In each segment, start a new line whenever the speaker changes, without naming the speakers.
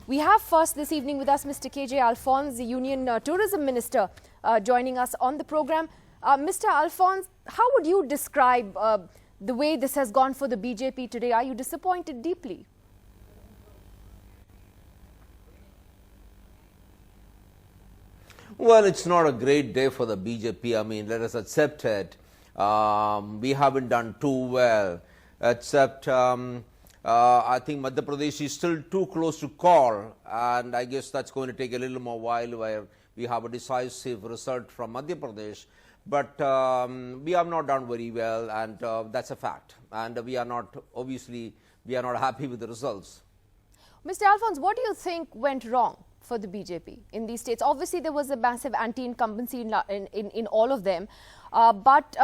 We have first this evening with us Mr. KJ Alphonse, the Union Tourism Minister, joining us on the program. Mr. Alphonse, how would you describe the way this has gone for the BJP today? Are you disappointed deeply?
Well, it's not a great day for the BJP. I mean, let us accept it. We haven't done too well, except I think Madhya Pradesh is still too close to call, and I guess that's going to take a little more while where we have a decisive result from Madhya Pradesh. But we have not done very well, and that's a fact. And we are not, obviously, we are not happy with the results.
Mr. Alphonse, what do you think went wrong for the BJP in these states? Obviously, there was a massive anti-incumbency in all of them. What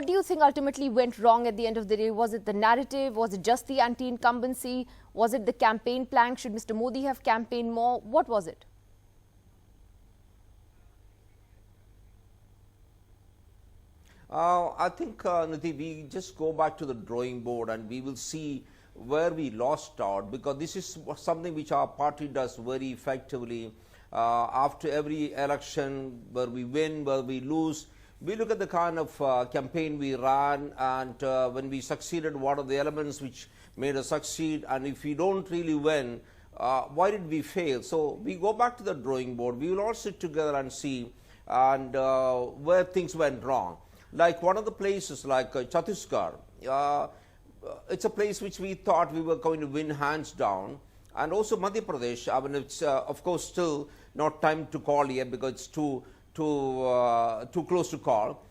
do you think ultimately went wrong at the end of the day? Was it the narrative? Was it just the anti-incumbency? Was it the campaign plan? Should Mr. Modi have campaigned more? What was it?
I think, Nidhi, we just go back to the drawing board and we will see where we lost out, because this is something which our party does very effectively. After every election, where we win, where we lose, we look at the kind of campaign we ran, and when we succeeded, what are the elements which made us succeed, and if we don't really win, why did we fail? So we go back to the drawing board. We will all sit together and see and where things went wrong. Like one of the places like Chhattisgarh, it's a place which we thought we were going to win hands down. And also Madhya Pradesh, I mean, it's of course still not time to call yet because it's too close to call.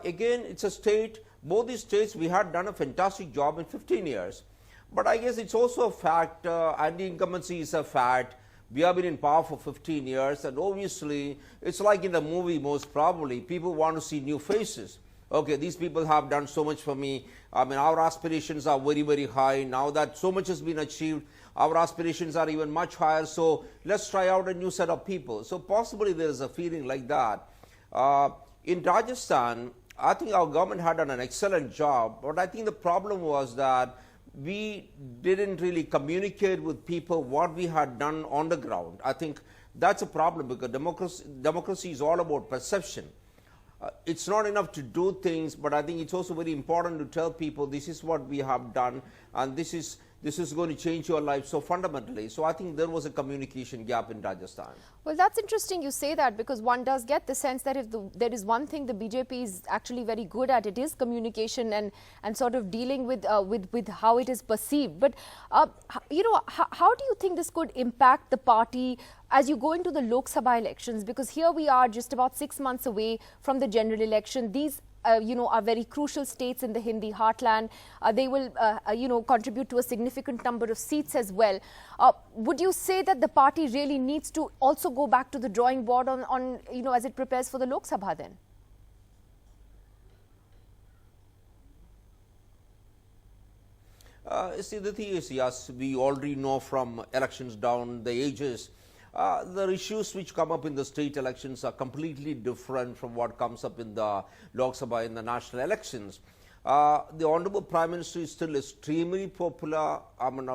Again, it's a state, both these states we had done a fantastic job in 15 years. But I guess it's also a fact, anti-incumbency is a fact. We have been in power for 15 years, and obviously it's like in the movie, most probably people want to see new faces. Okay, these people have done so much for me. I mean, our aspirations are very, very high. Now that so much has been achieved, our aspirations are even much higher. So let's try out a new set of people. So possibly there is a feeling like that. In Rajasthan, I think our government had done an excellent job. But I think the problem was that we didn't really communicate with people what we had done on the ground. I think that's a problem, because democracy is all about perception. It's not enough to do things, but I think it's also very important to tell people this is what we have done, and this is going to change your life so fundamentally. So I think there was a communication gap in Rajasthan.
Well, that's interesting you say that, because one does get the sense that if there is one thing the BJP is actually very good at, it is communication and sort of dealing with how it is perceived. But, how do you think this could impact the party as you go into the Lok Sabha elections? Because here we are just about 6 months away from the general election. These are very crucial states in the Hindi heartland. They will, contribute to a significant number of seats as well. Would you say that the party really needs to also go back to the drawing board on as it prepares for the Lok Sabha then?
See, the thing is, yes, we already know from elections down the ages, the issues which come up in the state elections are completely different from what comes up in the Lok Sabha in the national elections. The Honorable Prime Minister is still extremely popular, and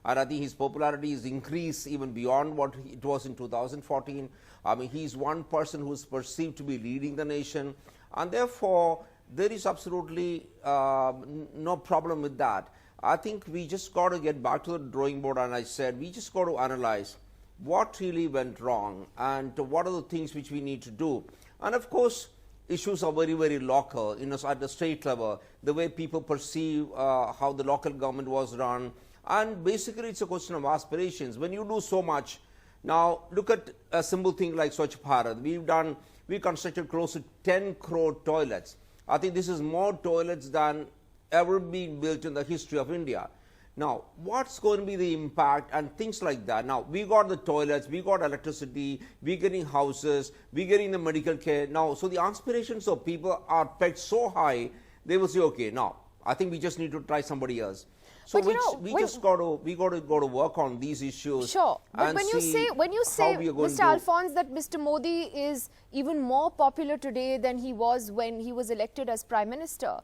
I think his popularity is increased even beyond what it was in 2014. I mean, he is one person who is perceived to be leading the nation, and therefore there is absolutely no problem with that. I think we just got to get back to the drawing board, and I said we just got to analyze what really went wrong and what are the things which we need to do. And of course, issues are very, very local, at the state level, the way people perceive how the local government was run. And basically, it's a question of aspirations. When you do so much, now look at a simple thing like Swachh Bharat. We constructed close to 10 crore toilets. I think this is more toilets than ever been built in the history of India. Now, what's going to be the impact and things like that? Now, we got the toilets, we got electricity, we're getting houses, we're getting the medical care. Now, so the aspirations of people are pegged so high, they will say, okay, now, I think we just need to try somebody else. So we got to work on these issues.
Sure, but when you say, Mr. Alphonse, that Mr. Modi is even more popular today than he was when he was elected as Prime Minister,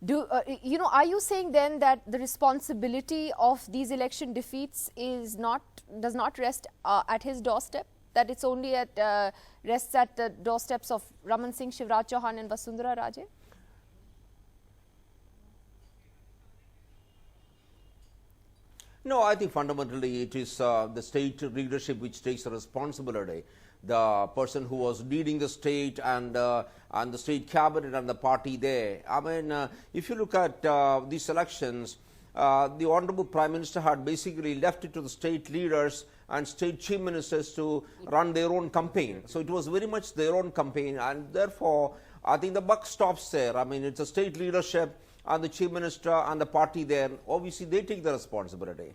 Are you saying then that the responsibility of these election defeats does not rest at his doorstep? That it's only rests at the doorsteps of Raman Singh, Shivraj Chauhan and Vasundhara Raje?
No, I think fundamentally it is the state leadership which takes the responsibility. The person who was leading the state and the state cabinet and the party there. I mean, if you look at these elections, the Honorable Prime Minister had basically left it to the state leaders and state chief ministers to run their own campaign. So it was very much their own campaign, and therefore I think the buck stops there. I mean, it's the state leadership and the chief minister and the party there. Obviously, they take the responsibility.